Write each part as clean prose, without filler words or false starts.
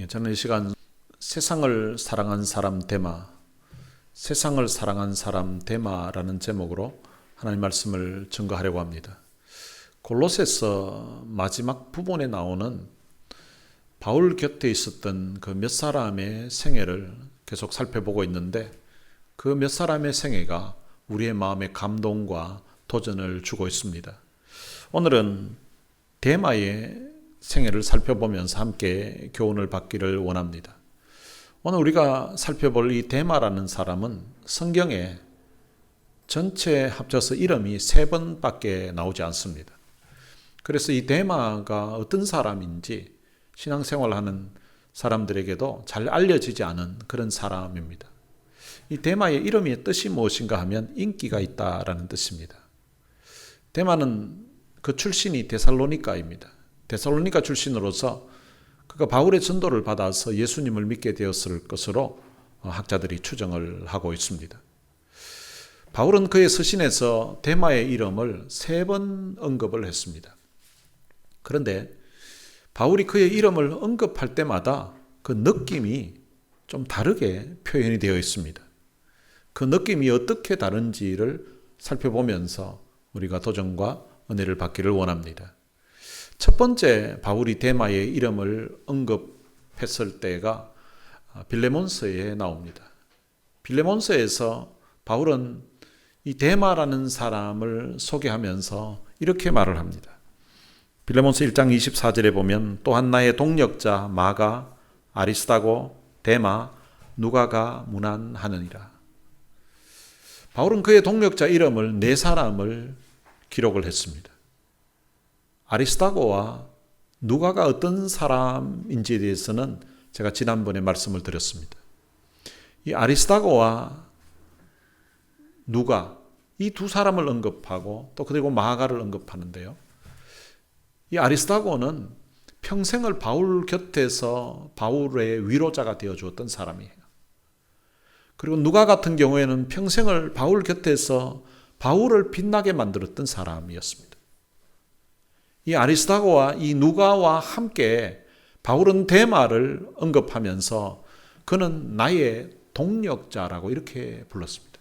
저는 이 시간 세상을 사랑한 사람 데마, 세상을 사랑한 사람 데마라는 제목으로 하나님 말씀을 증거하려고 합니다. 골로새서 마지막 부분에 나오는 바울 곁에 있었던 그 몇 사람의 생애를 계속 살펴보고 있는데, 그 몇 사람의 생애가 우리의 마음에 감동과 도전을 주고 있습니다. 오늘은 데마의 생애를 살펴보면서 함께 교훈을 받기를 원합니다. 오늘 우리가 살펴볼 이 데마라는 사람은 성경에 전체 합쳐서 이름이 3번밖에 나오지 않습니다. 그래서 이 데마가 어떤 사람인지 신앙생활하는 사람들에게도 잘 알려지지 않은 그런 사람입니다. 이 데마의 이름의 뜻이 무엇인가 하면 인기가 있다라는 뜻입니다. 데마는 그 출신이 데살로니가입니다. 데살로니가 출신으로서 그가 바울의 전도를 받아서 예수님을 믿게 되었을 것으로 학자들이 추정을 하고 있습니다. 바울은 그의 서신에서 데마의 이름을 3번 언급을 했습니다. 그런데 바울이 그의 이름을 언급할 때마다 그 느낌이 좀 다르게 표현이 되어 있습니다. 그 느낌이 어떻게 다른지를 살펴보면서 우리가 도전과 은혜를 받기를 원합니다. 첫 번째 바울이 데마의 이름을 언급했을 때가 빌레몬서에 나옵니다. 빌레몬서에서 바울은 이 데마라는 사람을 소개하면서 이렇게 말을 합니다. 빌레몬서 1장 24절에 보면 또한 나의 동력자 마가, 아리스다고, 데마, 누가가 문안하느니라. 바울은 그의 동력자 이름을 4사람을 기록을 했습니다. 아리스다고와 누가가 어떤 사람인지에 대해서는 제가 지난번에 말씀을 드렸습니다. 이 아리스다고와 누가, 이 2사람을 언급하고 또 그리고 마가를 언급하는데요. 이 아리스다고는 평생을 바울 곁에서 바울의 위로자가 되어 주었던 사람이에요. 그리고 누가 같은 경우에는 평생을 바울 곁에서 바울을 빛나게 만들었던 사람이었습니다. 이 아리스다고와 이 누가와 함께 바울은 데마를 언급하면서 그는 나의 동력자라고 이렇게 불렀습니다.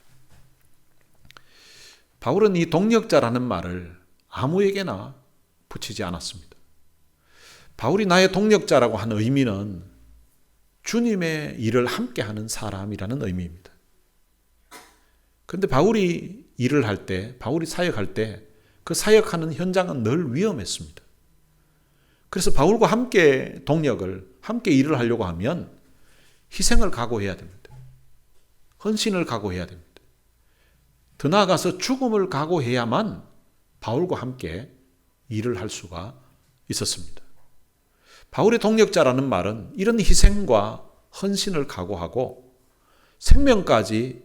바울은 이 동력자라는 말을 아무에게나 붙이지 않았습니다. 바울이 나의 동력자라고 하는 의미는 주님의 일을 함께하는 사람이라는 의미입니다. 그런데 바울이 일을 할 때, 바울이 사역할 때 그 사역하는 현장은 늘 위험했습니다. 그래서 바울과 함께 동력을, 함께 일을 하려고 하면 희생을 각오해야 됩니다. 헌신을 각오해야 됩니다. 더 나아가서 죽음을 각오해야만 바울과 함께 일을 할 수가 있었습니다. 바울의 동력자라는 말은 이런 희생과 헌신을 각오하고 생명까지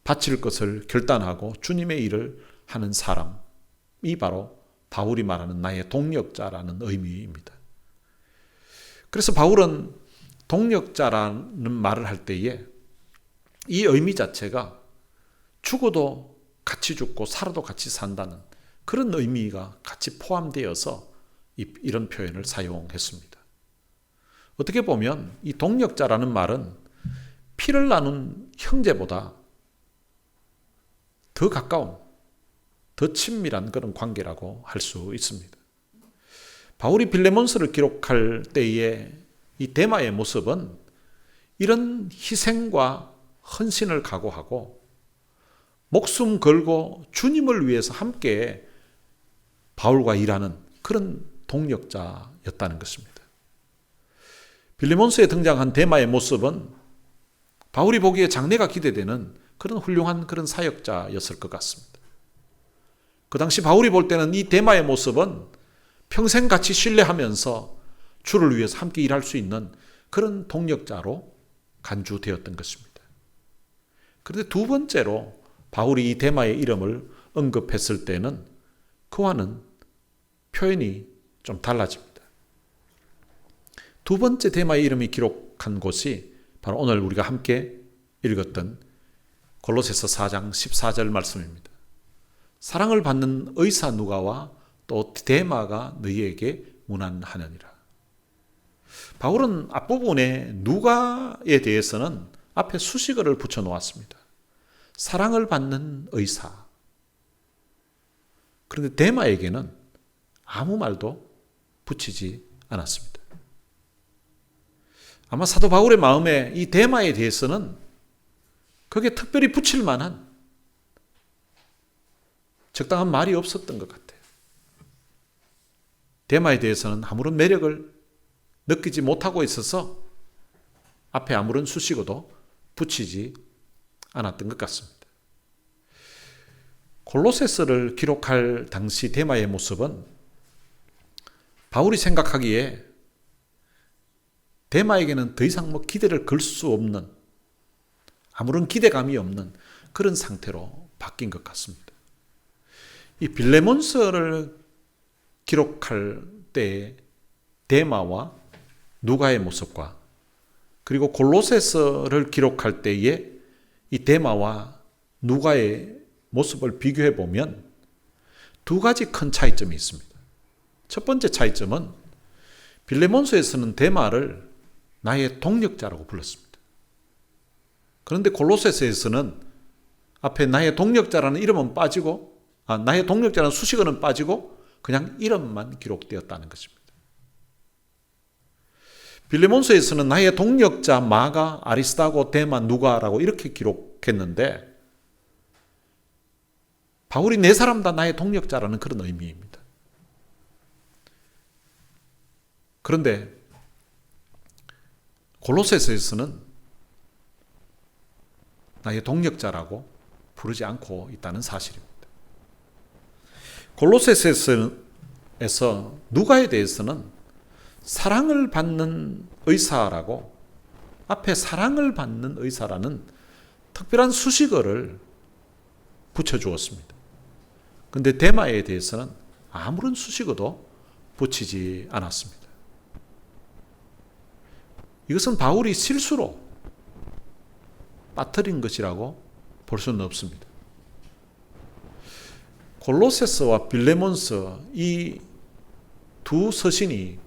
바칠 것을 결단하고 주님의 일을 하는 사람이 바로 바울이 말하는 나의 동력자라는 의미입니다. 그래서 바울은 동력자라는 말을 할 때에 이 의미 자체가 죽어도 같이 죽고 살아도 같이 산다는 그런 의미가 같이 포함되어서 이런 표현을 사용했습니다. 어떻게 보면 이 동력자라는 말은 피를 나눈 형제보다 더 가까운, 더 친밀한 그런 관계라고 할 수 있습니다. 바울이 빌레몬서를 기록할 때에 이 데마의 모습은 이런 희생과 헌신을 각오하고 목숨 걸고 주님을 위해서 함께 바울과 일하는 그런 동력자였다는 것입니다. 빌레몬서에 등장한 데마의 모습은 바울이 보기에 장래가 기대되는 그런 훌륭한 그런 사역자였을 것 같습니다. 그 당시 바울이 볼 때는 이 데마의 모습은 평생 같이 신뢰하면서 주를 위해서 함께 일할 수 있는 그런 동력자로 간주되었던 것입니다. 그런데 두 번째로 바울이 이 데마의 이름을 언급했을 때는 그와는 표현이 좀 달라집니다. 두 번째 데마의 이름이 기록한 곳이 바로 오늘 우리가 함께 읽었던 골로새서 4장 14절 말씀입니다. 사랑을 받는 의사 누가와 또 데마가 너희에게 문안하느니라. 바울은 앞부분에 누가에 대해서는 앞에 수식어를 붙여 놓았습니다. 사랑을 받는 의사. 그런데 데마에게는 아무 말도 붙이지 않았습니다. 아마 사도 바울의 마음에 이 데마에 대해서는 거기에 특별히 붙일 만한 적당한 말이 없었던 것 같아요. 데마에 대해서는 아무런 매력을 느끼지 못하고 있어서 앞에 아무런 수식어도 붙이지 않았던 것 같습니다. 골로새서를 기록할 당시 데마의 모습은 바울이 생각하기에 데마에게는 더 이상 기대를 걸 수 없는, 아무런 기대감이 없는 그런 상태로 바뀐 것 같습니다. 이 빌레몬서를 기록할 때 데마와 누가의 모습과 그리고 골로새서를 기록할 때의 이 데마와 누가의 모습을 비교해 보면 두 가지 큰 차이점이 있습니다. 첫 번째 차이점은 빌레몬서에서는 데마를 나의 동력자라고 불렀습니다. 그런데 골로새서에서는 앞에 나의 동력자라는 이름은 빠지고, 나의 동력자라는 수식어는 빠지고 그냥 이름만 기록되었다는 것입니다. 빌레몬서에서는 나의 동력자 마가, 아리스다고, 데마, 누가라고 이렇게 기록했는데 바울이 네 사람 다 나의 동력자라는 그런 의미입니다. 그런데 골로새서에서는 나의 동력자라고 부르지 않고 있다는 사실입니다. 골로새서에서 누가에 대해서는 사랑을 받는 의사라고, 앞에 사랑을 받는 의사라는 특별한 수식어를 붙여주었습니다. 그런데 데마에 대해서는 아무런 수식어도 붙이지 않았습니다. 이것은 바울이 실수로 빠뜨린 것이라고 볼 수는 없습니다. 골로새서와 빌레몬서 이 두 서신이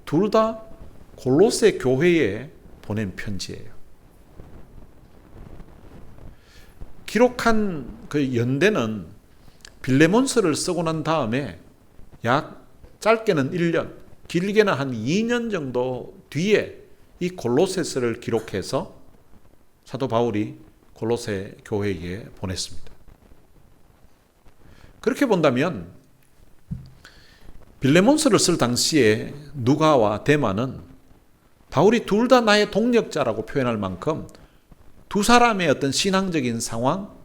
둘 다 골로새 교회에 보낸 편지예요. 기록한 그 연대는 빌레몬서를 쓰고 난 다음에 약 짧게는 1년, 길게는 한 2년 정도 뒤에 이 골로새서를 기록해서 사도 바울이 골로새 교회에 보냈습니다. 그렇게 본다면 빌레몬서를 쓸 당시에 누가와 데마는 바울이 둘 다 나의 동력자라고 표현할 만큼 두 사람의 어떤 신앙적인 상황,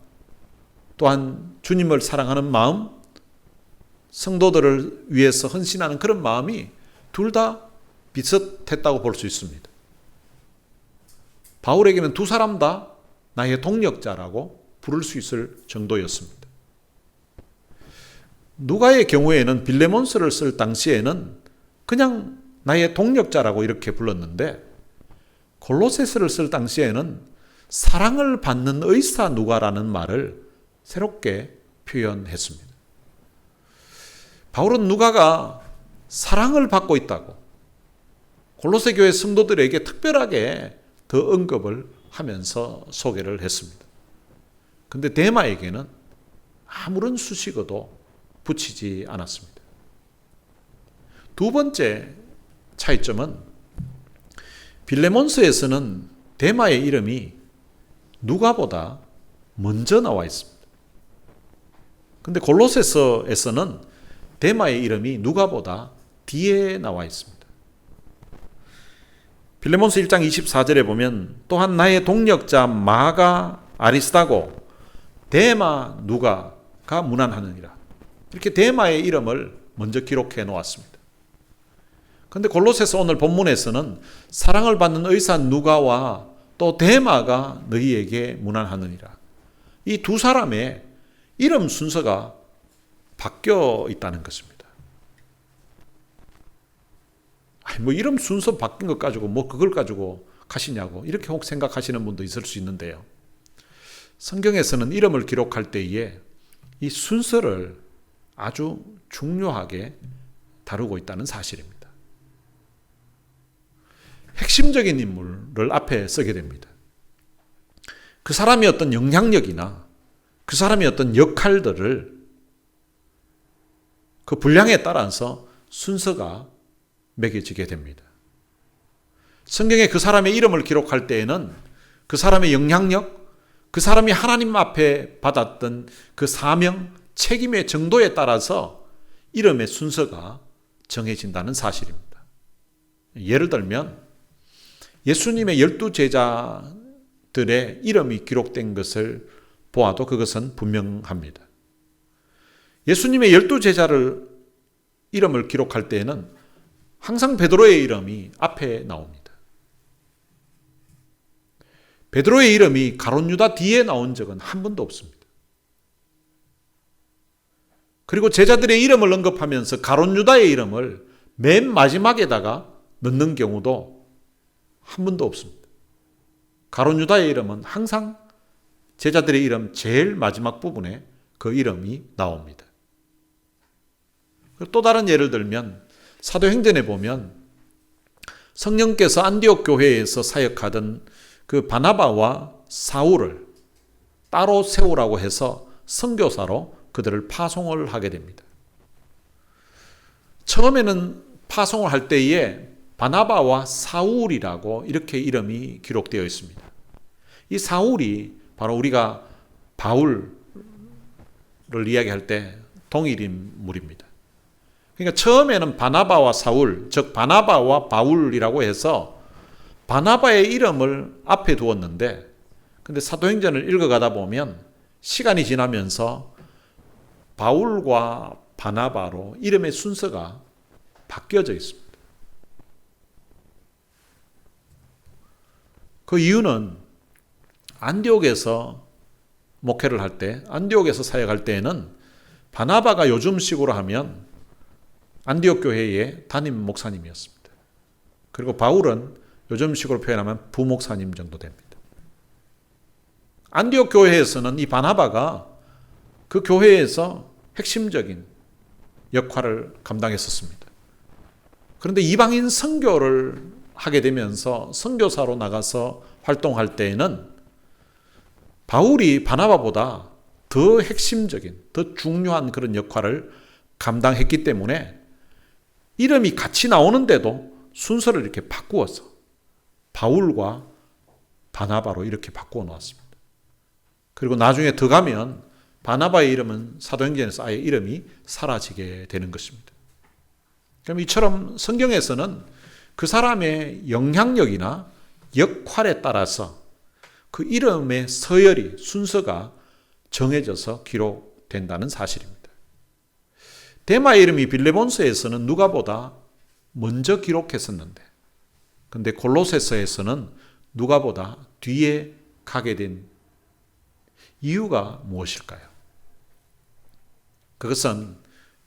또한 주님을 사랑하는 마음, 성도들을 위해서 헌신하는 그런 마음이 둘 다 비슷했다고 볼 수 있습니다. 바울에게는 두 사람 다 나의 동력자라고 부를 수 있을 정도였습니다. 누가의 경우에는 빌레몬서를 쓸 당시에는 그냥 나의 동력자라고 이렇게 불렀는데 골로새서를 쓸 당시에는 사랑을 받는 의사 누가라는 말을 새롭게 표현했습니다. 바울은 누가가 사랑을 받고 있다고 골로새 교회 성도들에게 특별하게 더 언급을 하면서 소개를 했습니다. 그런데 데마에게는 아무런 수식어도 붙이지 않았습니다. 두 번째 차이점은 빌레몬서에서는 데마의 이름이 누가보다 먼저 나와 있습니다. 그런데 골로새서에서는 데마의 이름이 누가보다 뒤에 나와 있습니다. 빌레몬서 1장 24절에 보면 또한 나의 동력자 마가 아리스다고 데마 누가가 문안하느니라. 이렇게 데마의 이름을 먼저 기록해 놓았습니다. 그런데 골로새서 오늘 본문에서는 사랑을 받는 의사 누가와 또 데마가 너희에게 문안하느니라. 이 두 사람의 이름 순서가 바뀌어 있다는 것입니다. 이름 순서 바뀐 것 가지고 그걸 가지고 가시냐고 이렇게 혹 생각하시는 분도 있을 수 있는데요. 성경에서는 이름을 기록할 때에 이 순서를 아주 중요하게 다루고 있다는 사실입니다. 핵심적인 인물을 앞에 쓰게 됩니다. 그 사람의 어떤 영향력이나 그 사람의 어떤 역할들을 그 분량에 따라서 순서가 매겨지게 됩니다. 성경에 그 사람의 이름을 기록할 때에는 그 사람의 영향력, 그 사람이 하나님 앞에 받았던 그 사명, 책임의 정도에 따라서 이름의 순서가 정해진다는 사실입니다. 예를 들면 예수님의 12제자들의 이름이 기록된 것을 보아도 그것은 분명합니다. 예수님의 12제자를 이름을 기록할 때에는 항상 베드로의 이름이 앞에 나옵니다. 베드로의 이름이 가룟 유다 뒤에 나온 적은 한 번도 없습니다. 그리고 제자들의 이름을 언급하면서 가룟 유다의 이름을 맨 마지막에다가 넣는 경우도 한 번도 없습니다. 가룟 유다의 이름은 항상 제자들의 이름 제일 마지막 부분에 그 이름이 나옵니다. 또 다른 예를 들면 사도행전에 보면 성령께서 안디옥 교회에서 사역하던 그 바나바와 사울을 따로 세우라고 해서 선교사로 그들을 파송을 하게 됩니다. 처음에는 파송을 할 때에 바나바와 사울이라고 이렇게 이름이 기록되어 있습니다. 이 사울이 바로 우리가 바울을 이야기할 때 동일 인물입니다. 그러니까 처음에는 바나바와 사울, 즉 바나바와 바울이라고 해서 바나바의 이름을 앞에 두었는데, 근데 사도행전을 읽어가다 보면 시간이 지나면서 바울과 바나바로 이름의 순서가 바뀌어져 있습니다. 그 이유는 안디옥에서 목회를 할 때, 안디옥에서 사역할 때에는 바나바가 요즘식으로 하면 안디옥 교회의 담임 목사님이었습니다. 그리고 바울은 요즘식으로 표현하면 부목사님 정도 됩니다. 안디옥 교회에서는 이 바나바가 그 교회에서 핵심적인 역할을 감당했었습니다. 그런데 이방인 선교를 하게 되면서 선교사로 나가서 활동할 때에는 바울이 바나바보다 더 핵심적인, 더 중요한 그런 역할을 감당했기 때문에 이름이 같이 나오는데도 순서를 이렇게 바꾸어서 바울과 바나바로 이렇게 바꾸어 놓았습니다. 그리고 나중에 더 가면 바나바의 이름은 사도행전에서 아예 이름이 사라지게 되는 것입니다. 그럼 이처럼 성경에서는 그 사람의 영향력이나 역할에 따라서 그 이름의 서열이, 순서가 정해져서 기록된다는 사실입니다. 데마의 이름이 빌레몬서에서는 누가보다 먼저 기록했었는데, 근데 골로새서에서는 누가보다 뒤에 가게 된 이유가 무엇일까요? 그것은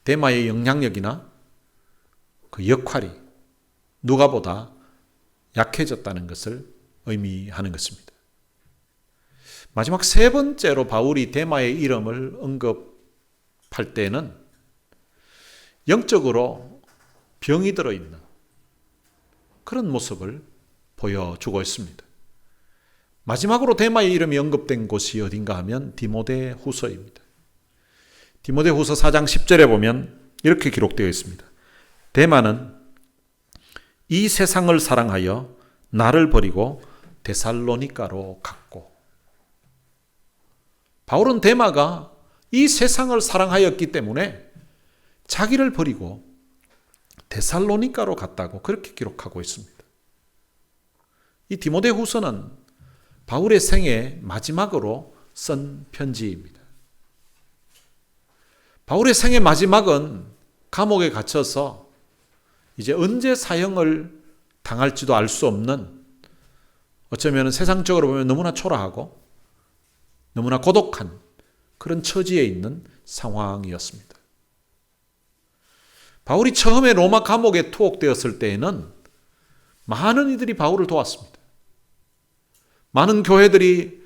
데마의 영향력이나 그 역할이 누가보다 약해졌다는 것을 의미하는 것입니다. 마지막 세 번째로 바울이 데마의 이름을 언급할 때는 영적으로 병이 들어있는 그런 모습을 보여주고 있습니다. 마지막으로 데마의 이름이 언급된 곳이 어딘가 하면 디모데후서입니다. 디모데후서 4장 10절에 보면 이렇게 기록되어 있습니다. 데마는 이 세상을 사랑하여 나를 버리고 데살로니가로 갔고. 바울은 데마가 이 세상을 사랑하였기 때문에 자기를 버리고 데살로니가로 갔다고 그렇게 기록하고 있습니다. 이 디모데후서는 바울의 생애 마지막으로 쓴 편지입니다. 바울의 생애 마지막은 감옥에 갇혀서 이제 언제 사형을 당할지도 알 수 없는, 어쩌면 세상적으로 보면 너무나 초라하고 너무나 고독한 그런 처지에 있는 상황이었습니다. 바울이 처음에 로마 감옥에 투옥되었을 때에는 많은 이들이 바울을 도왔습니다. 많은 교회들이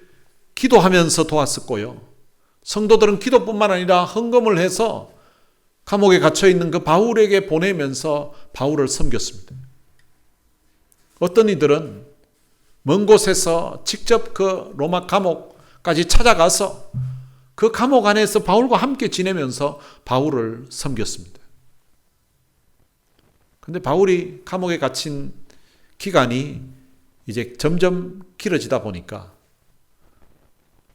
기도하면서 도왔었고요. 성도들은 기도뿐만 아니라 헌금을 해서 감옥에 갇혀있는 그 바울에게 보내면서 바울을 섬겼습니다. 어떤 이들은 먼 곳에서 직접 그 로마 감옥까지 찾아가서 그 감옥 안에서 바울과 함께 지내면서 바울을 섬겼습니다. 그런데 바울이 감옥에 갇힌 기간이 이제 점점 길어지다 보니까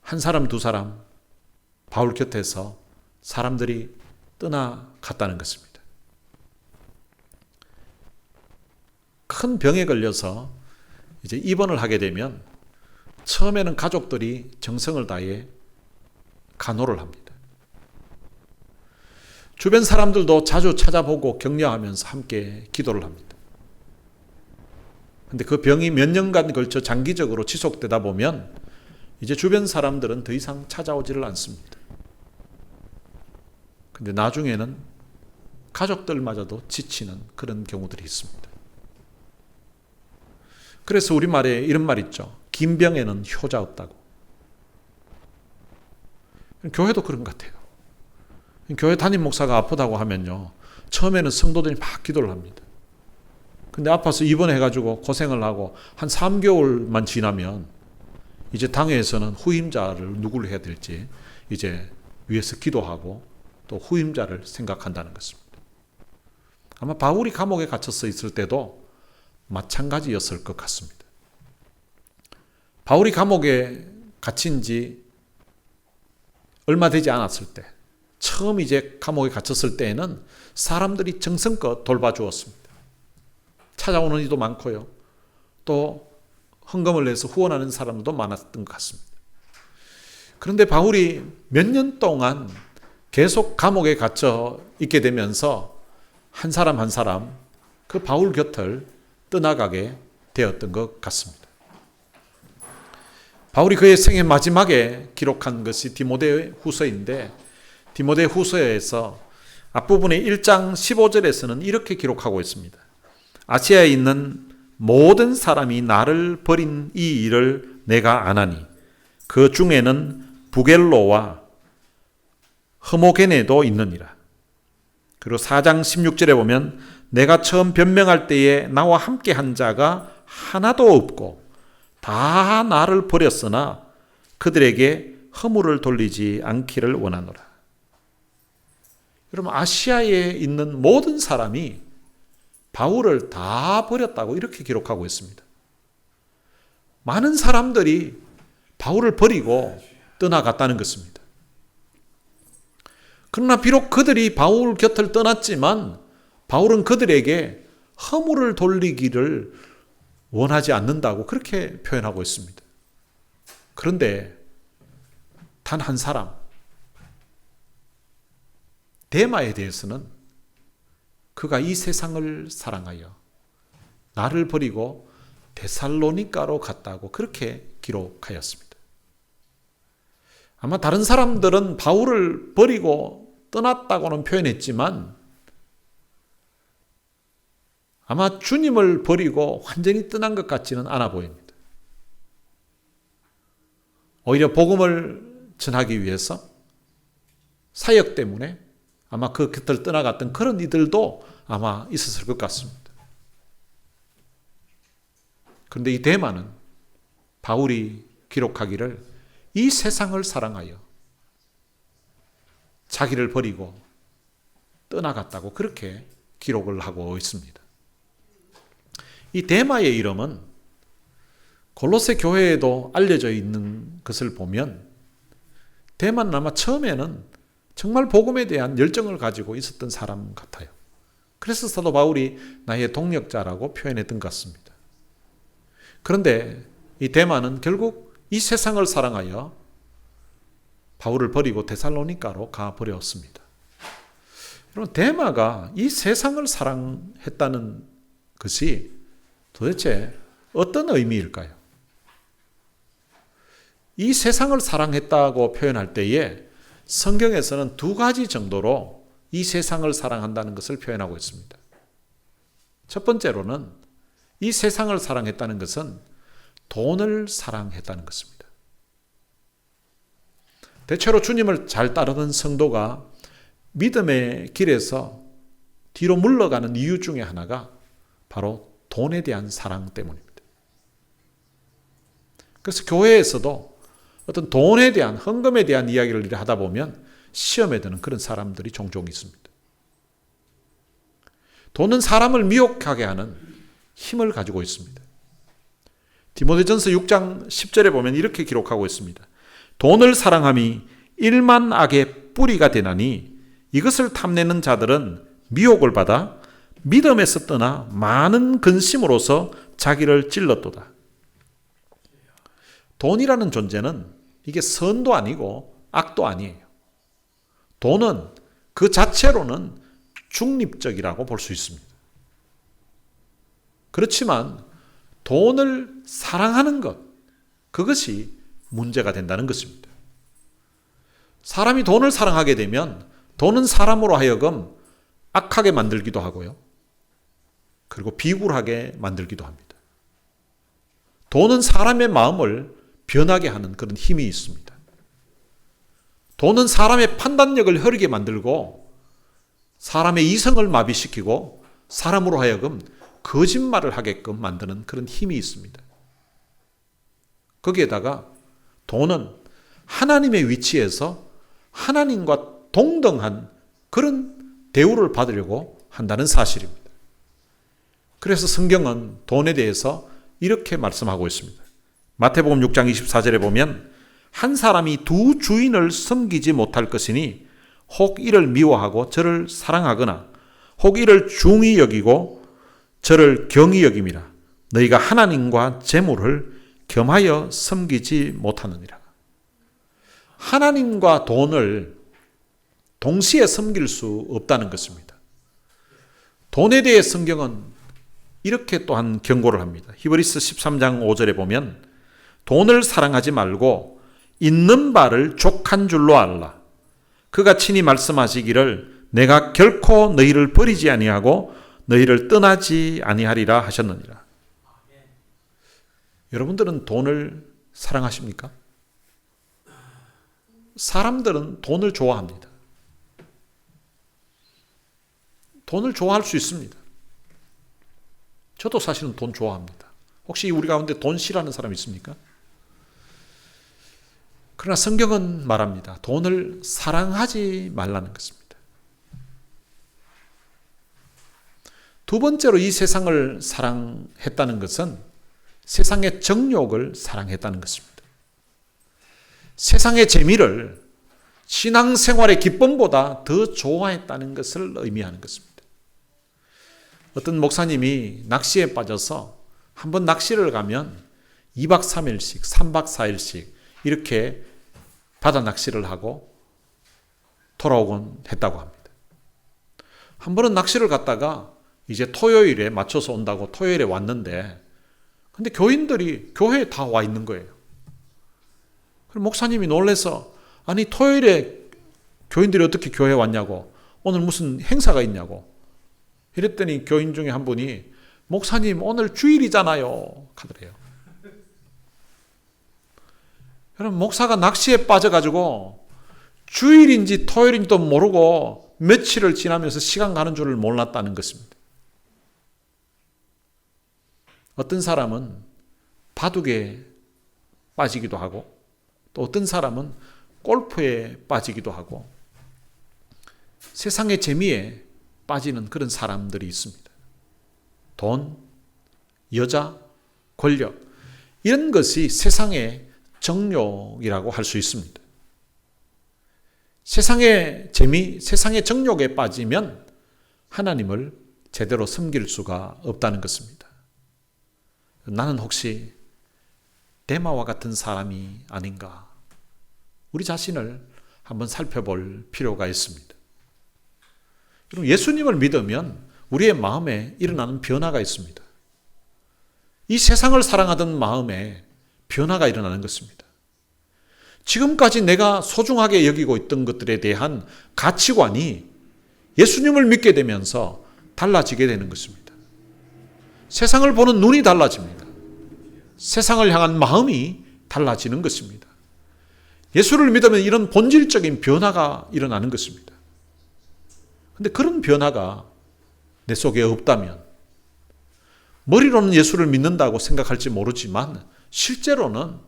한 사람, 두 사람 바울 곁에서 사람들이 떠나갔다는 것입니다. 큰 병에 걸려서 이제 입원을 하게 되면 처음에는 가족들이 정성을 다해 간호를 합니다. 주변 사람들도 자주 찾아보고 격려하면서 함께 기도를 합니다. 그런데 그 병이 몇 년간 걸쳐 장기적으로 지속되다 보면 이제 주변 사람들은 더 이상 찾아오지를 않습니다. 그런데 나중에는 가족들마저도 지치는 그런 경우들이 있습니다. 그래서 우리말에 이런 말 있죠. 긴 병에는 효자 없다고. 교회도 그런 것 같아요. 교회 담임 목사가 아프다고 하면요, 처음에는 성도들이 막 기도를 합니다. 근데 아파서 입원해가지고 고생을 하고 한 3개월만 지나면 이제 당회에서는 후임자를 누구를 해야 될지 이제 위에서 기도하고 또 후임자를 생각한다는 것입니다. 아마 바울이 감옥에 갇혀서 있을 때도 마찬가지였을 것 같습니다. 바울이 감옥에 갇힌 지 얼마 되지 않았을 때, 처음 이제 감옥에 갇혔을 때에는 사람들이 정성껏 돌봐주었습니다. 찾아오는 이도 많고요. 또 헌금을 내서 후원하는 사람도 많았던 것 같습니다. 그런데 바울이 몇 년 동안 계속 감옥에 갇혀 있게 되면서 한 사람 한 사람 그 바울 곁을 떠나가게 되었던 것 같습니다. 바울이 그의 생애 마지막에 기록한 것이 디모데 후서인데, 디모데 후서에서 앞부분의 1장 15절에서는 이렇게 기록하고 있습니다. 아시아에 있는 모든 사람이 나를 버린 이 일을 내가 아나니 그 중에는 부겔로와 흐모게네도 있느니라. 그리고 4장 16절에 보면 내가 처음 변명할 때에 나와 함께 한 자가 하나도 없고 다 나를 버렸으나 그들에게 허물을 돌리지 않기를 원하노라. 여러분, 아시아에 있는 모든 사람이 바울을 다 버렸다고 이렇게 기록하고 있습니다. 많은 사람들이 바울을 버리고 떠나갔다는 것입니다. 그러나 비록 그들이 바울 곁을 떠났지만 바울은 그들에게 허물을 돌리기를 원하지 않는다고 그렇게 표현하고 있습니다. 그런데 단 한 사람, 데마에 대해서는 그가 이 세상을 사랑하여 나를 버리고 데살로니가로 갔다고 그렇게 기록하였습니다. 아마 다른 사람들은 바울을 버리고 떠났다고는 표현했지만 아마 주님을 버리고 완전히 떠난 것 같지는 않아 보입니다. 오히려 복음을 전하기 위해서 사역 때문에 아마 그 곁을 떠나갔던 그런 이들도 아마 있었을 것 같습니다. 그런데 이 데마는 바울이 기록하기를 이 세상을 사랑하여 자기를 버리고 떠나갔다고 그렇게 기록을 하고 있습니다. 이 데마의 이름은 골로새 교회에도 알려져 있는 것을 보면 데마는 아마 처음에는 정말 복음에 대한 열정을 가지고 있었던 사람 같아요. 그래서 사도 바울이 나의 동력자라고 표현했던 것 같습니다. 그런데 이 데마는 결국 이 세상을 사랑하여 바울을 버리고 데살로니가로 가버렸습니다. 여러분, 데마가 이 세상을 사랑했다는 것이 도대체 어떤 의미일까요? 이 세상을 사랑했다고 표현할 때에 성경에서는 두 가지 정도로 이 세상을 사랑한다는 것을 표현하고 있습니다. 첫 번째로는 이 세상을 사랑했다는 것은 돈을 사랑했다는 것입니다. 대체로 주님을 잘 따르는 성도가 믿음의 길에서 뒤로 물러가는 이유 중에 하나가 바로 돈에 대한 사랑 때문입니다. 그래서 교회에서도 어떤 돈에 대한, 헌금에 대한 이야기를 하다 보면 시험에 드는 그런 사람들이 종종 있습니다. 돈은 사람을 미혹하게 하는 힘을 가지고 있습니다. 디모데전서 6장 10절에 보면 이렇게 기록하고 있습니다. 돈을 사랑함이 일만 악의 뿌리가 되나니 이것을 탐내는 자들은 미혹을 받아 믿음에서 떠나 많은 근심으로서 자기를 찔렀도다. 돈이라는 존재는 이게 선도 아니고 악도 아니에요. 돈은 그 자체로는 중립적이라고 볼 수 있습니다. 그렇지만 돈을 사랑하는 것, 그것이 문제가 된다는 것입니다. 사람이 돈을 사랑하게 되면 돈은 사람으로 하여금 악하게 만들기도 하고요. 그리고 비굴하게 만들기도 합니다. 돈은 사람의 마음을 변하게 하는 그런 힘이 있습니다. 돈은 사람의 판단력을 흐리게 만들고 사람의 이성을 마비시키고 사람으로 하여금 거짓말을 하게끔 만드는 그런 힘이 있습니다. 거기에다가 돈은 하나님의 위치에서 하나님과 동등한 그런 대우를 받으려고 한다는 사실입니다. 그래서 성경은 돈에 대해서 이렇게 말씀하고 있습니다. 마태복음 6장 24절에 보면 한 사람이 두 주인을 섬기지 못할 것이니 혹 이를 미워하고 저를 사랑하거나 혹 이를 중히 여기고 저를 경히 여김이라. 너희가 하나님과 재물을 겸하여 섬기지 못하느니라. 하나님과 돈을 동시에 섬길 수 없다는 것입니다. 돈에 대해 성경은 이렇게 또한 경고를 합니다. 히브리서 13장 5절에 보면 돈을 사랑하지 말고 있는 바를 족한 줄로 알라. 그가 친히 말씀하시기를 내가 결코 너희를 버리지 아니하고 너희를 떠나지 아니하리라 하셨느니라. 여러분들은 돈을 사랑하십니까? 사람들은 돈을 좋아합니다. 돈을 좋아할 수 있습니다. 저도 사실은 돈 좋아합니다. 혹시 우리 가운데 돈 싫어하는 사람 있습니까? 그러나 성경은 말합니다. 돈을 사랑하지 말라는 것입니다. 두 번째로 이 세상을 사랑했다는 것은 세상의 정욕을 사랑했다는 것입니다. 세상의 재미를 신앙생활의 기쁨보다 더 좋아했다는 것을 의미하는 것입니다. 어떤 목사님이 낚시에 빠져서 한번 낚시를 가면 2박 3일씩, 3박 4일씩 이렇게 바다 낚시를 하고 돌아오곤 했다고 합니다. 한 번은 낚시를 갔다가 이제 토요일에 맞춰서 온다고 토요일에 왔는데 근데 교인들이 교회에 다 와 있는 거예요. 그럼 목사님이 놀라서 아니 토요일에 교인들이 어떻게 교회에 왔냐고 오늘 무슨 행사가 있냐고 이랬더니 교인 중에 한 분이 목사님 오늘 주일이잖아요 하더래요. 여러분 목사가 낚시에 빠져가지고 주일인지 토요일인지도 모르고 며칠을 지나면서 시간 가는 줄을 몰랐다는 것입니다. 어떤 사람은 바둑에 빠지기도 하고 또 어떤 사람은 골프에 빠지기도 하고 세상의 재미에 빠지는 그런 사람들이 있습니다. 돈, 여자, 권력 이런 것이 세상의 정욕이라고 할 수 있습니다. 세상의 재미, 세상의 정욕에 빠지면 하나님을 제대로 섬길 수가 없다는 것입니다. 나는 혹시 데마와 같은 사람이 아닌가? 우리 자신을 한번 살펴볼 필요가 있습니다. 여러분, 예수님을 믿으면 우리의 마음에 일어나는 변화가 있습니다. 이 세상을 사랑하던 마음에 변화가 일어나는 것입니다. 지금까지 내가 소중하게 여기고 있던 것들에 대한 가치관이 예수님을 믿게 되면서 달라지게 되는 것입니다. 세상을 보는 눈이 달라집니다. 세상을 향한 마음이 달라지는 것입니다. 예수를 믿으면 이런 본질적인 변화가 일어나는 것입니다. 그런데 그런 변화가 내 속에 없다면 머리로는 예수를 믿는다고 생각할지 모르지만 실제로는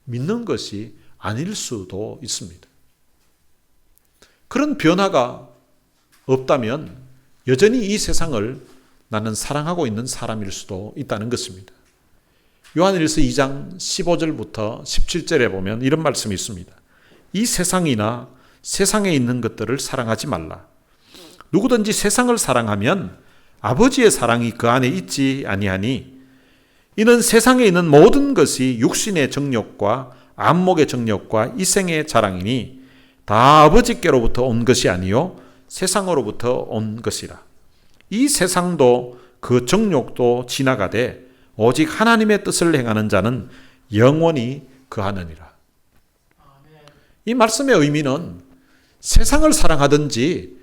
믿는 것이 아닐 수도 있습니다. 그런 변화가 없다면 여전히 이 세상을 나는 사랑하고 있는 사람일 수도 있다는 것입니다. 요한일서 2장 15절부터 17절에 보면 이런 말씀이 있습니다. 이 세상이나 세상에 있는 것들을 사랑하지 말라. 누구든지 세상을 사랑하면 아버지의 사랑이 그 안에 있지 아니하니 이는 세상에 있는 모든 것이 육신의 정욕과 안목의 정욕과 이생의 자랑이니 다 아버지께로부터 온 것이 아니요 세상으로부터 온 것이라. 이 세상도 그 정욕도 지나가되 오직 하나님의 뜻을 행하는 자는 영원히 거하느니라. 이 말씀의 의미는 세상을 사랑하든지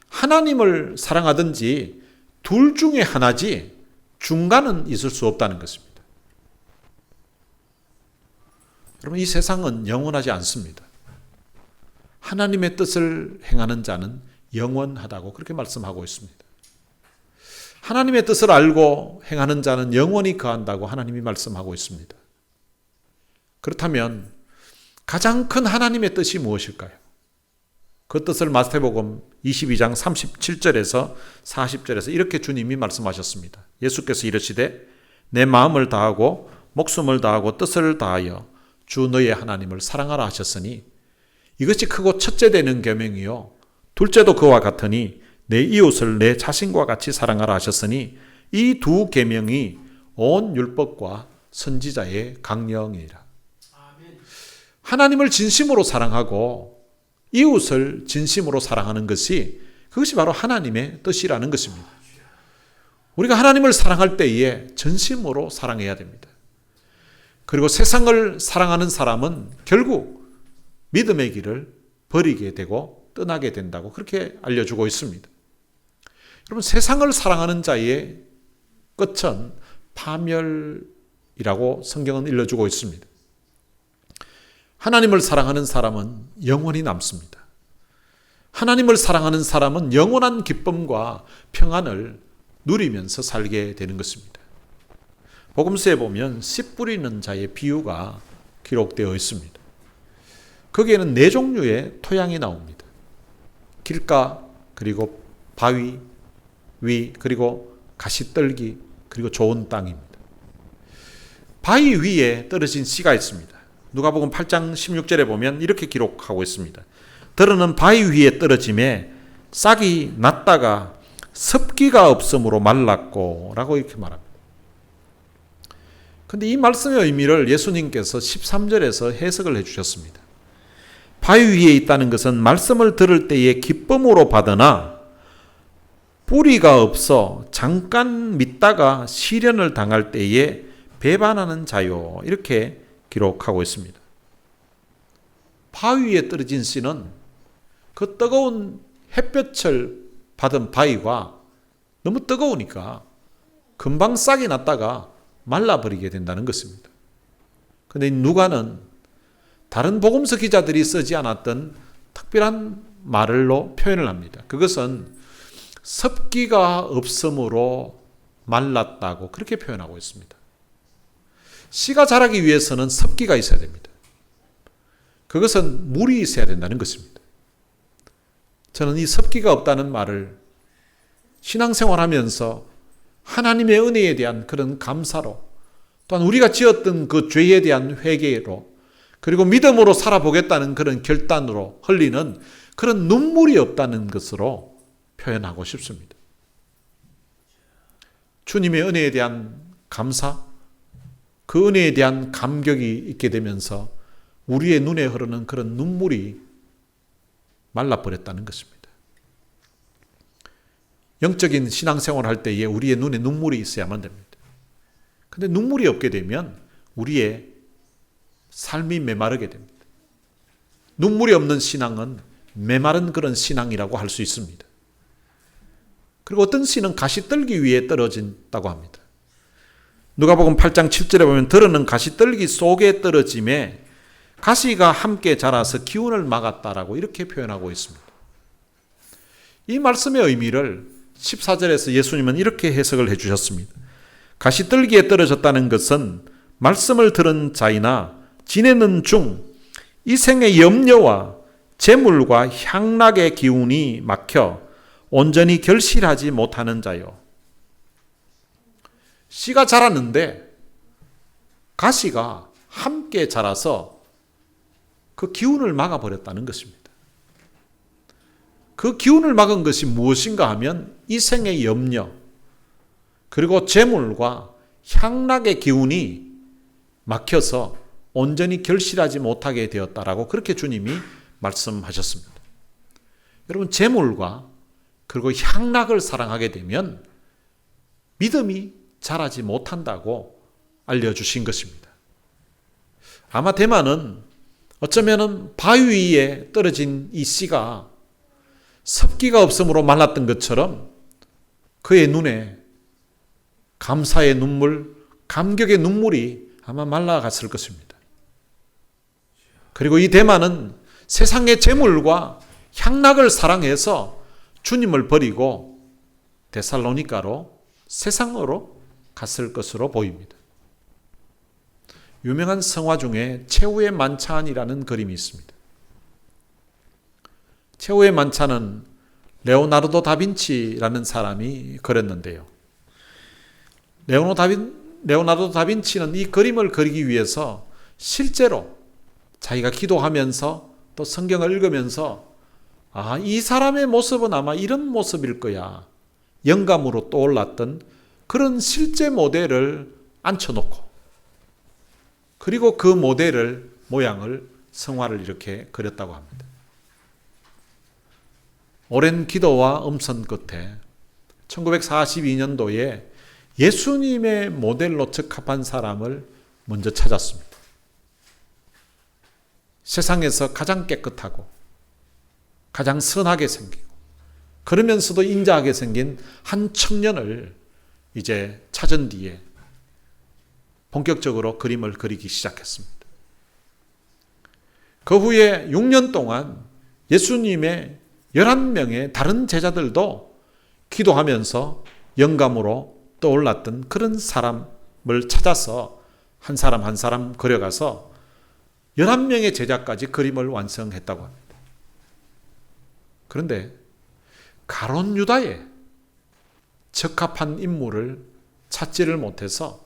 하나님을 사랑하든지 둘 중에 하나지 중간은 있을 수 없다는 것입니다. 여러분, 이 세상은 영원하지 않습니다. 하나님의 뜻을 행하는 자는 영원하다고 그렇게 말씀하고 있습니다. 하나님의 뜻을 알고 행하는 자는 영원히 거한다고 하나님이 말씀하고 있습니다. 그렇다면 가장 큰 하나님의 뜻이 무엇일까요? 그 뜻을 마태복음 22장 37절에서 40절에서 이렇게 주님이 말씀하셨습니다. 예수께서 이르시되 내 마음을 다하고 목숨을 다하고 뜻을 다하여 주 너의 하나님을 사랑하라 하셨으니 이것이 크고 첫째 되는 계명이요 둘째도 그와 같으니 내 이웃을 내 자신과 같이 사랑하라 하셨으니 이 두 계명이 온 율법과 선지자의 강령이라. 하나님을 진심으로 사랑하고 이웃을 진심으로 사랑하는 그것이 바로 하나님의 뜻이라는 것입니다. 우리가 하나님을 사랑할 때에 전심으로 사랑해야 됩니다. 그리고 세상을 사랑하는 사람은 결국 믿음의 길을 버리게 되고 떠나게 된다고 그렇게 알려주고 있습니다. 여러분, 세상을 사랑하는 자의 끝은 파멸이라고 성경은 일러주고 있습니다. 하나님을 사랑하는 사람은 영원히 남습니다. 하나님을 사랑하는 사람은 영원한 기쁨과 평안을 누리면서 살게 되는 것입니다. 복음서에 보면 씨 뿌리는 자의 비유가 기록되어 있습니다. 거기에는 네 종류의 토양이 나옵니다. 길가, 그리고 바위, 위, 그리고 가시떨기, 그리고 좋은 땅입니다. 바위 위에 떨어진 씨가 있습니다. 누가복음 8장 16절에 보면 이렇게 기록하고 있습니다. 들어는 바위 위에 떨어짐에 싹이 났다가 습기가 없으므로 말랐고 라고 이렇게 말합니다. 그런데 이 말씀의 의미를 예수님께서 13절에서 해석을 해주셨습니다. 바위 위에 있다는 것은 말씀을 들을 때에 기쁨으로 받으나 뿌리가 없어 잠깐 믿다가 시련을 당할 때에 배반하는 자요, 이렇게 기록하고 있습니다. 바위 위에 떨어진 씨는 그 뜨거운 햇볕을 받은 바위가 너무 뜨거우니까 금방 싹이 났다가 말라버리게 된다는 것입니다. 그런데 누가는 다른 복음서 기자들이 쓰지 않았던 특별한 말로 표현을 합니다. 그것은 습기가 없으므로 말랐다고 그렇게 표현하고 있습니다. 씨가 자라기 위해서는 습기가 있어야 됩니다. 그것은 물이 있어야 된다는 것입니다. 저는 이 습기가 없다는 말을 신앙생활하면서 하나님의 은혜에 대한 그런 감사로, 또한 우리가 지었던 그 죄에 대한 회개로, 그리고 믿음으로 살아보겠다는 그런 결단으로 흘리는 그런 눈물이 없다는 것으로 표현하고 싶습니다. 주님의 은혜에 대한 감사, 그 은혜에 대한 감격이 있게 되면서 우리의 눈에 흐르는 그런 눈물이 말라버렸다는 것입니다. 영적인 신앙생활을 할 때에 우리의 눈에 눈물이 있어야만 됩니다. 그런데 눈물이 없게 되면 우리의 삶이 메마르게 됩니다. 눈물이 없는 신앙은 메마른 그런 신앙이라고 할 수 있습니다. 그리고 어떤 씨는 가시떨기 위에 떨어진다고 합니다. 누가복음 8장 7절에 보면 들어는 가시떨기 속에 떨어짐에 가시가 함께 자라서 기운을 막았다라고 이렇게 표현하고 있습니다. 이 말씀의 의미를 14절에서 예수님은 이렇게 해석을 해주셨습니다. 가시떨기에 떨어졌다는 것은 말씀을 들은 자이나 지내는 중 이 생의 염려와 재물과 향락의 기운이 막혀 온전히 결실하지 못하는 자요. 씨가 자랐는데 가시가 함께 자라서 그 기운을 막아버렸다는 것입니다. 그 기운을 막은 것이 무엇인가 하면 이 생의 염려, 그리고 재물과 향락의 기운이 막혀서 온전히 결실하지 못하게 되었다라고 그렇게 주님이 말씀하셨습니다. 여러분, 재물과 그리고 향락을 사랑하게 되면 믿음이 자라지 못한다고 알려주신 것입니다. 아마 대만은 어쩌면 바위 위에 떨어진 이 씨가 습기가 없으므로 말랐던 것처럼 그의 눈에 감사의 눈물, 감격의 눈물이 아마 말라갔을 것입니다. 그리고 이 대만은 세상의 재물과 향락을 사랑해서 주님을 버리고 데살로니가로 세상으로 갔을 것으로 보입니다. 유명한 성화 중에 최후의 만찬이라는 그림이 있습니다. 최후의 만찬은 레오나르도 다빈치라는 사람이 그렸는데요. 레오나르도 다빈치는 이 그림을 그리기 위해서 실제로 자기가 기도하면서 또 성경을 읽으면서 이 사람의 모습은 아마 이런 모습일 거야, 영감으로 떠올랐던 그런 실제 모델을 앉혀놓고, 그리고 그 모델을 모양을 성화를 이렇게 그렸다고 합니다. 오랜 기도와 음선 끝에 1942년도에 예수님의 모델로 적합한 사람을 먼저 찾았습니다. 세상에서 가장 깨끗하고 가장 선하게 생기고 그러면서도 인자하게 생긴 한 청년을 이제 찾은 뒤에 본격적으로 그림을 그리기 시작했습니다. 그 후에 6년 동안 예수님의 11명의 다른 제자들도 기도하면서 영감으로 떠올랐던 그런 사람을 찾아서 한 사람 한 사람 그려가서 11명의 제자까지 그림을 완성했다고 합니다. 그런데 가룟 유다에 적합한 인물을 찾지를 못해서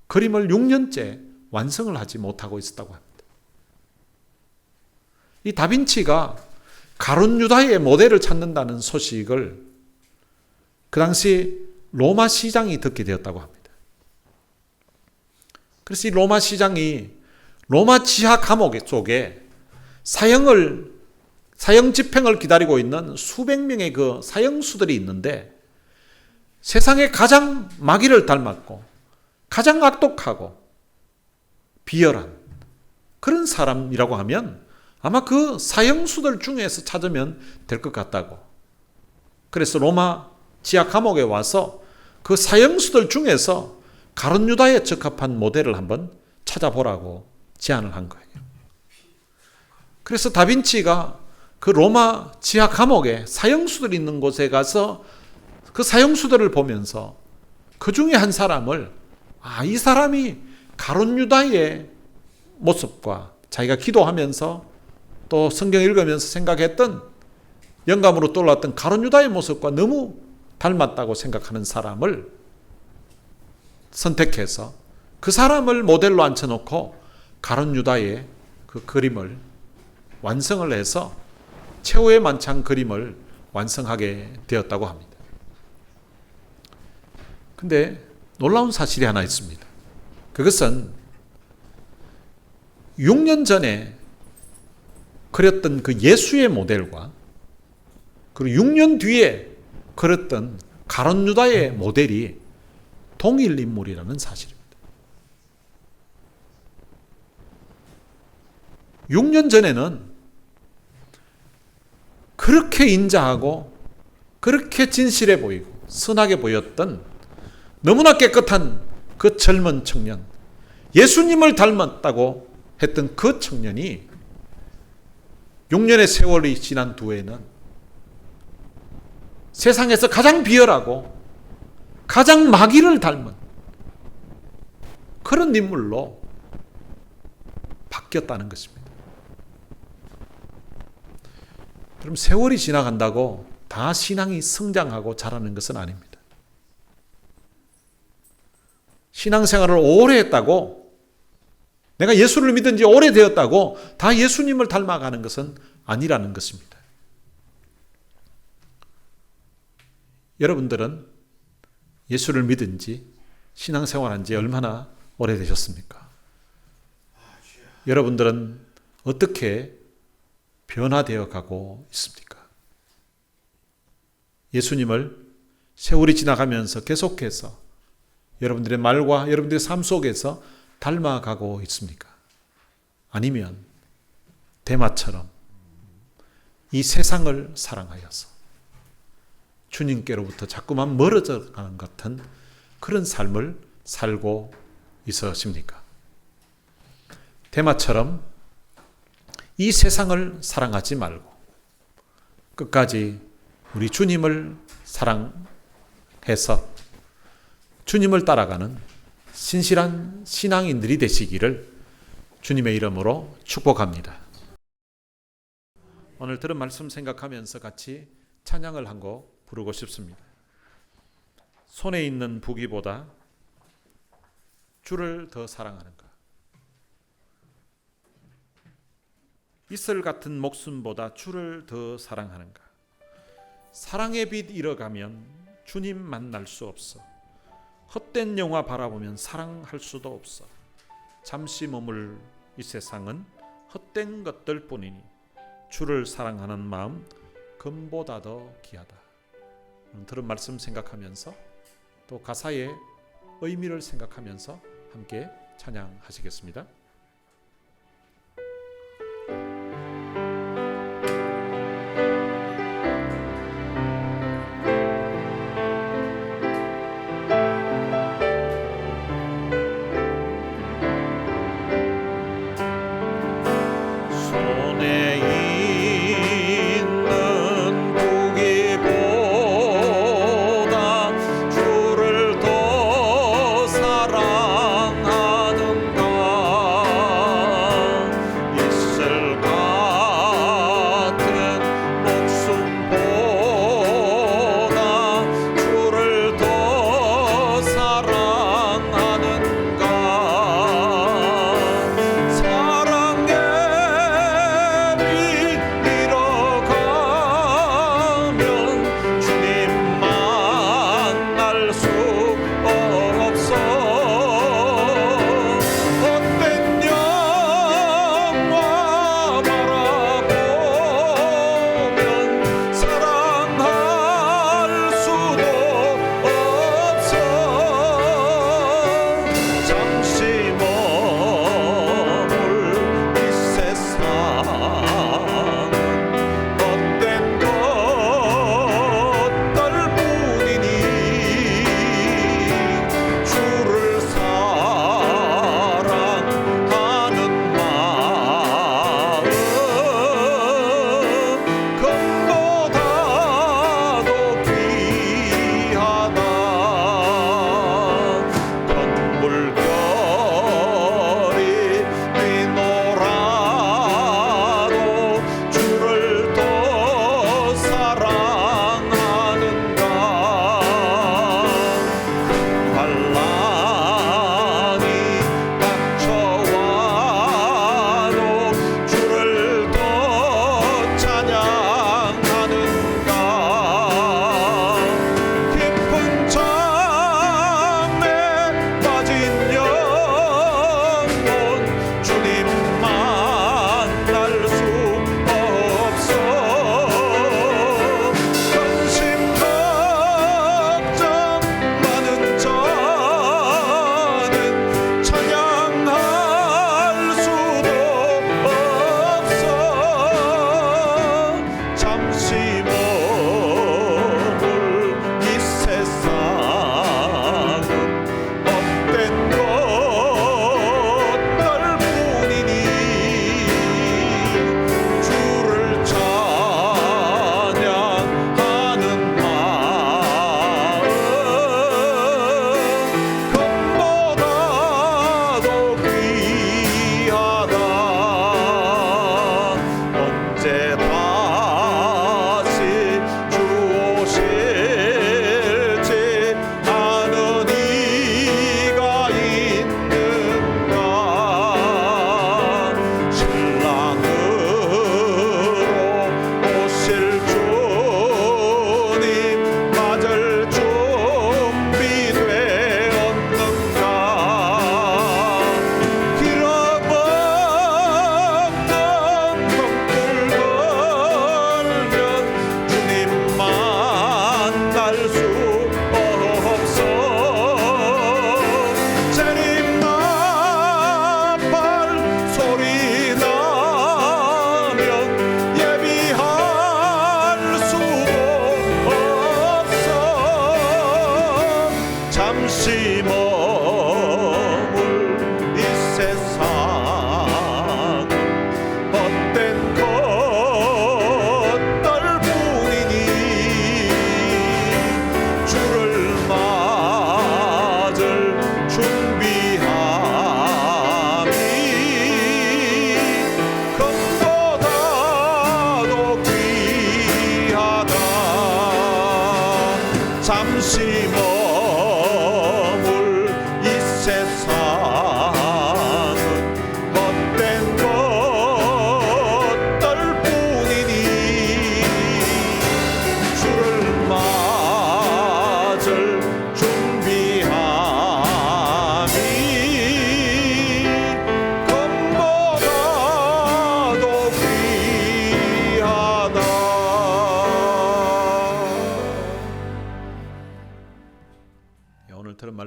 그림을 6년째 완성을 하지 못하고 있었다고 합니다. 이 다빈치가 가룟 유다의 모델을 찾는다는 소식을 그 당시 로마 시장이 듣게 되었다고 합니다. 그래서 이 로마 시장이 로마 지하 감옥 쪽에 사형 집행을 기다리고 있는 수백 명의 그 사형수들이 있는데, 세상에 가장 마귀를 닮았고 가장 악독하고 비열한 그런 사람이라고 하면 아마 그 사형수들 중에서 찾으면 될 것 같다고. 그래서 로마 지하 감옥에 와서 그 사형수들 중에서 가룟 유다에 적합한 모델을 한번 찾아보라고 제안을 한 거예요. 그래서 다빈치가 그 로마 지하 감옥에 사형수들이 있는 곳에 가서 그 사형수들을 보면서 그 중에 한 사람을, 이 사람이 가룟 유다의 모습과 자기가 기도하면서 또 성경 읽으면서 생각했던, 영감으로 떠올랐던 가룟 유다의 모습과 너무 닮았다고 생각하는 사람을 선택해서 그 사람을 모델로 앉혀놓고 가룟 유다의 그 그림을 완성을 해서 최후의 만찬 그림을 완성하게 되었다고 합니다. 근데 놀라운 사실이 하나 있습니다. 그것은 6년 전에 그렸던 그 예수의 모델과 그리고 6년 뒤에 그렸던 가룟 유다의 모델이 동일 인물이라는 사실입니다. 6년 전에는 그렇게 인자하고 그렇게 진실해 보이고 선하게 보였던 너무나 깨끗한 그 젊은 청년, 예수님을 닮았다고 했던 그 청년이 6년의 세월이 지난 뒤에는 세상에서 가장 비열하고 가장 마귀를 닮은 그런 인물로 바뀌었다는 것입니다. 그럼 세월이 지나간다고 다 신앙이 성장하고 자라는 것은 아닙니다. 신앙생활을 오래 했다고, 내가 예수를 믿은 지 오래되었다고 다 예수님을 닮아가는 것은 아니라는 것입니다. 여러분들은 예수를 믿은 지, 신앙생활한 지 얼마나 오래되셨습니까? 여러분들은 어떻게 변화되어 가고 있습니까? 예수님을 세월이 지나가면서 계속해서 여러분들의 말과 여러분들의 삶 속에서 닮아가고 있습니까? 아니면 데마처럼 이 세상을 사랑하여서 주님께로부터 자꾸만 멀어져 가는 것 같은 그런 삶을 살고 있으십니까? 데마처럼 이 세상을 사랑하지 말고 끝까지 우리 주님을 사랑해서 주님을 따라가는 신실한 신앙인들이 되시기를 주님의 이름으로 축복합니다. 오늘 들은 말씀 생각하면서 같이 찬양을 한 곡 부르고 싶습니다. 손에 있는 부귀보다 주를 더 사랑하는가? 이슬 같은 목숨보다 주를 더 사랑하는가? 사랑의 빛 잃어가면 주님 만날 수 없어. 헛된 영화 바라보면 사랑할 수도 없어. 잠시 머물 이 세상은 헛된 것들 뿐이니 주를 사랑하는 마음 금보다 더 귀하다. 들은 말씀 생각하면서 또 가사의 의미를 생각하면서 함께 찬양하시겠습니다. 주를 더 사랑하는가?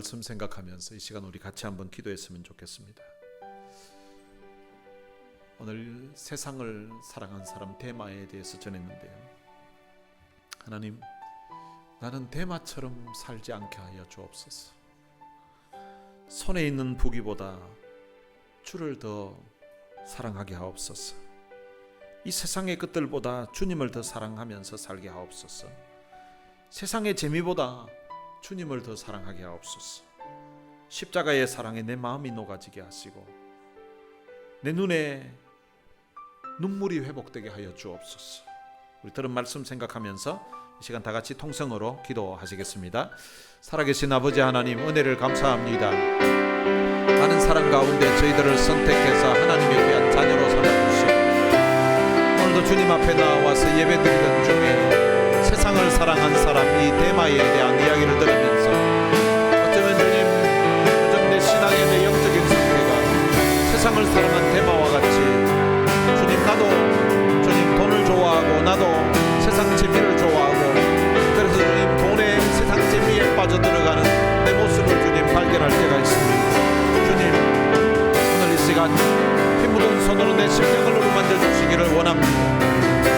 말씀 생각하면서 이 시간 우리 같이 한번 기도했으면 좋겠습니다. 오늘 세상을 사랑한 사람 데마에 대해서 전했는데요. 하나님, 나는 데마처럼 살지 않게 하여 주옵소서. 손에 있는 부귀보다 주를 더 사랑하게 하옵소서. 이 세상의 것들보다 주님을 더 사랑하면서 살게 하옵소서. 세상의 재미보다 주님을 더 사랑하게 하옵소서. 십자가의 사랑에 내 마음이 녹아지게 하시고 내 눈에 눈물이 회복되게 하여 주옵소서. 우리 들은 말씀 생각하면서 이 시간 다 같이 통성으로 기도하시겠습니다. 살아계신 아버지 하나님, 은혜를 감사합니다. 많은 사람 가운데 저희들을 선택해서 하나님의 귀한 자녀로 삼아주시고 오늘도 주님 앞에 나와서 예배드리던 중에 세상을 사랑한 사람 이 데마에 대한 이야기를 들으면서 어쩌면 주님, 요즘 내 신앙의 내 영적인 상태가 세상을 사랑한 데마와 같이 주님, 나도 주님 돈을 좋아하고 나도 세상 재미를 좋아하고 그래서 주님 돈에 세상 재미에 빠져들어가는 내 모습을 주님 발견할 때가 있습니다. 주님, 오늘 이 시간 피 묻은 손으로 내 심령을 어루만져 주시기를 원합니다.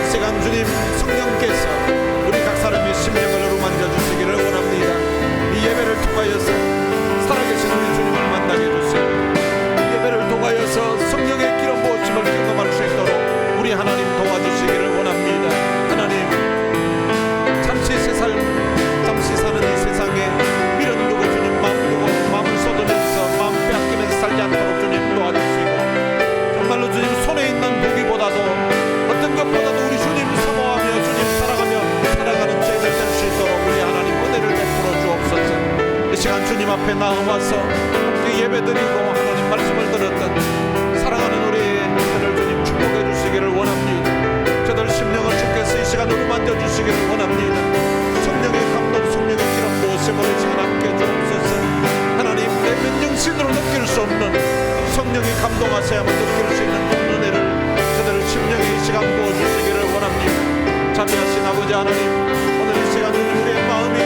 이 시간 주님 성령께서 우리 각 사람의 심령을 어루만져 주시기를 원합니다. 이 예배를 통하여서 살아계신 우리 주님을 만나게 해주시고 이 예배를 통하여서 성령의 기름 부으심을 경험할 수 있도록 우리 하나님 도와주시기를 원합니다. 하나님, 잠시 사는 이 세상에 미련 두고 주님 마음을 쏟으면서 마음 빼앗기면서 살지 않도록 주님 도와주시고 정말로 주님 손에 있는 무기보다도 어떤 것보다도 우리 주님 사모하며 주님 사랑하며 살아가는 죄들 될 수 있도록 우리 하나님 은혜를 베풀어 주옵소서. 이 시간 주님 앞에 나와서 함께 예배드리고 하나님 말씀을 들었던 사랑하는 우리 저들 주님 축복해 주시기를 원합니다. 저들 심령을 주께서 이 시간 어루만져 주시기를 원합니다. 성령의 감동, 성령의 기름 부으심을 이 시간 함께 주옵소서. 하나님, 내 맨정신으로 느낄 수 없는 성령이 감동하셔야만 느낄 수 있는 그 은혜를 저들 심령에 이 시간 부어주시기를 원합니다. 자비하신 아버지 하나님, 오늘 이 시간 우리의 마음이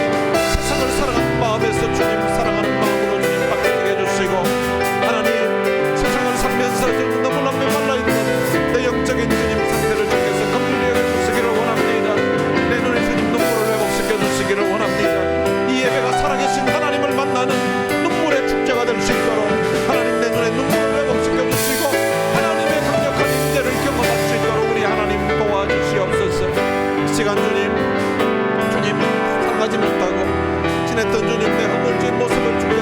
세상을 사랑하는 마음에서 주님 사랑하는 마음으로 주님 바뀌게 해주시고 하나님, 세상을 살면서 주님 너무나 메말라있는 내 영적인 주님 상태를 주께서 긍휼히 여겨주시기를 원합니다. 내 눈에 주님 눈물을 회복시켜 주시기를 원합니다. 이 예배가 살아계신 하나님을 만나는 눈물의 축제가 될 수 있도록 하나님 내 눈에 눈물을 회복시켜 주시고 하나님의 강력한 임재를 경험할 수 있도록 우리 하나님 도와주시옵소서. 이 시간 주님 사랑하지 못하고 지냈던 주님 내 허물진 모습을 주께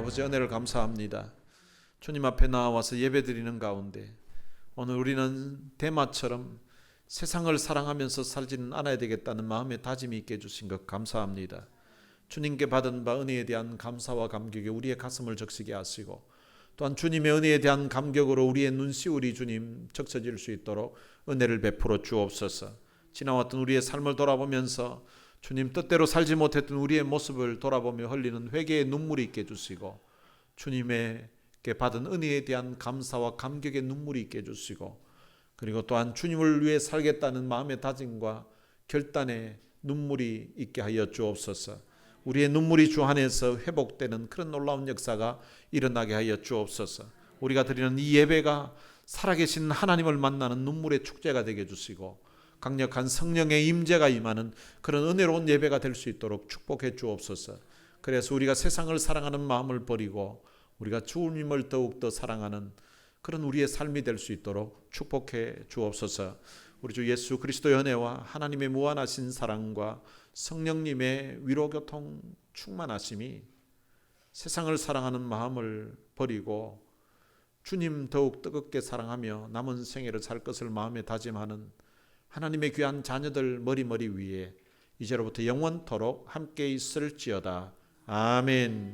아버지 은혜를 감사합니다. 주님 앞에 나와서 예배드리는 가운데 오늘 우리는 데마처럼 세상을 사랑하면서 살지는 않아야 되겠다는 마음의 다짐이 있게 해주신 것 감사합니다. 주님께 받은 바 은혜에 대한 감사와 감격에 우리의 가슴을 적시게 하시고 또한 주님의 은혜에 대한 감격으로 우리의 눈시울이 주님 적셔질 수 있도록 은혜를 베풀어 주옵소서. 지나왔던 우리의 삶을 돌아보면서 주님 뜻대로 살지 못했던 우리의 모습을 돌아보며 흘리는 회개의 눈물이 있게 해주시고 주님에게 받은 은혜에 대한 감사와 감격의 눈물이 있게 해주시고 그리고 또한 주님을 위해 살겠다는 마음의 다짐과 결단의 눈물이 있게 하여 주옵소서. 우리의 눈물이 주 안에서 회복되는 그런 놀라운 역사가 일어나게 하여 주옵소서. 우리가 드리는 이 예배가 살아계신 하나님을 만나는 눈물의 축제가 되게 해주시고 강력한 성령의 임재가 임하는 그런 은혜로운 예배가 될 수 있도록 축복해 주옵소서. 그래서 우리가 세상을 사랑하는 마음을 버리고 우리가 주님을 더욱더 사랑하는 그런 우리의 삶이 될 수 있도록 축복해 주옵소서. 우리 주 예수 그리스도의 은혜와 하나님의 무한하신 사랑과 성령님의 위로교통 충만하심이 세상을 사랑하는 마음을 버리고 주님 더욱 뜨겁게 사랑하며 남은 생애를 살 것을 마음에 다짐하는 하나님의 귀한 자녀들 머리머리 위에 이제로부터 영원토록 함께 있을지어다. 아멘.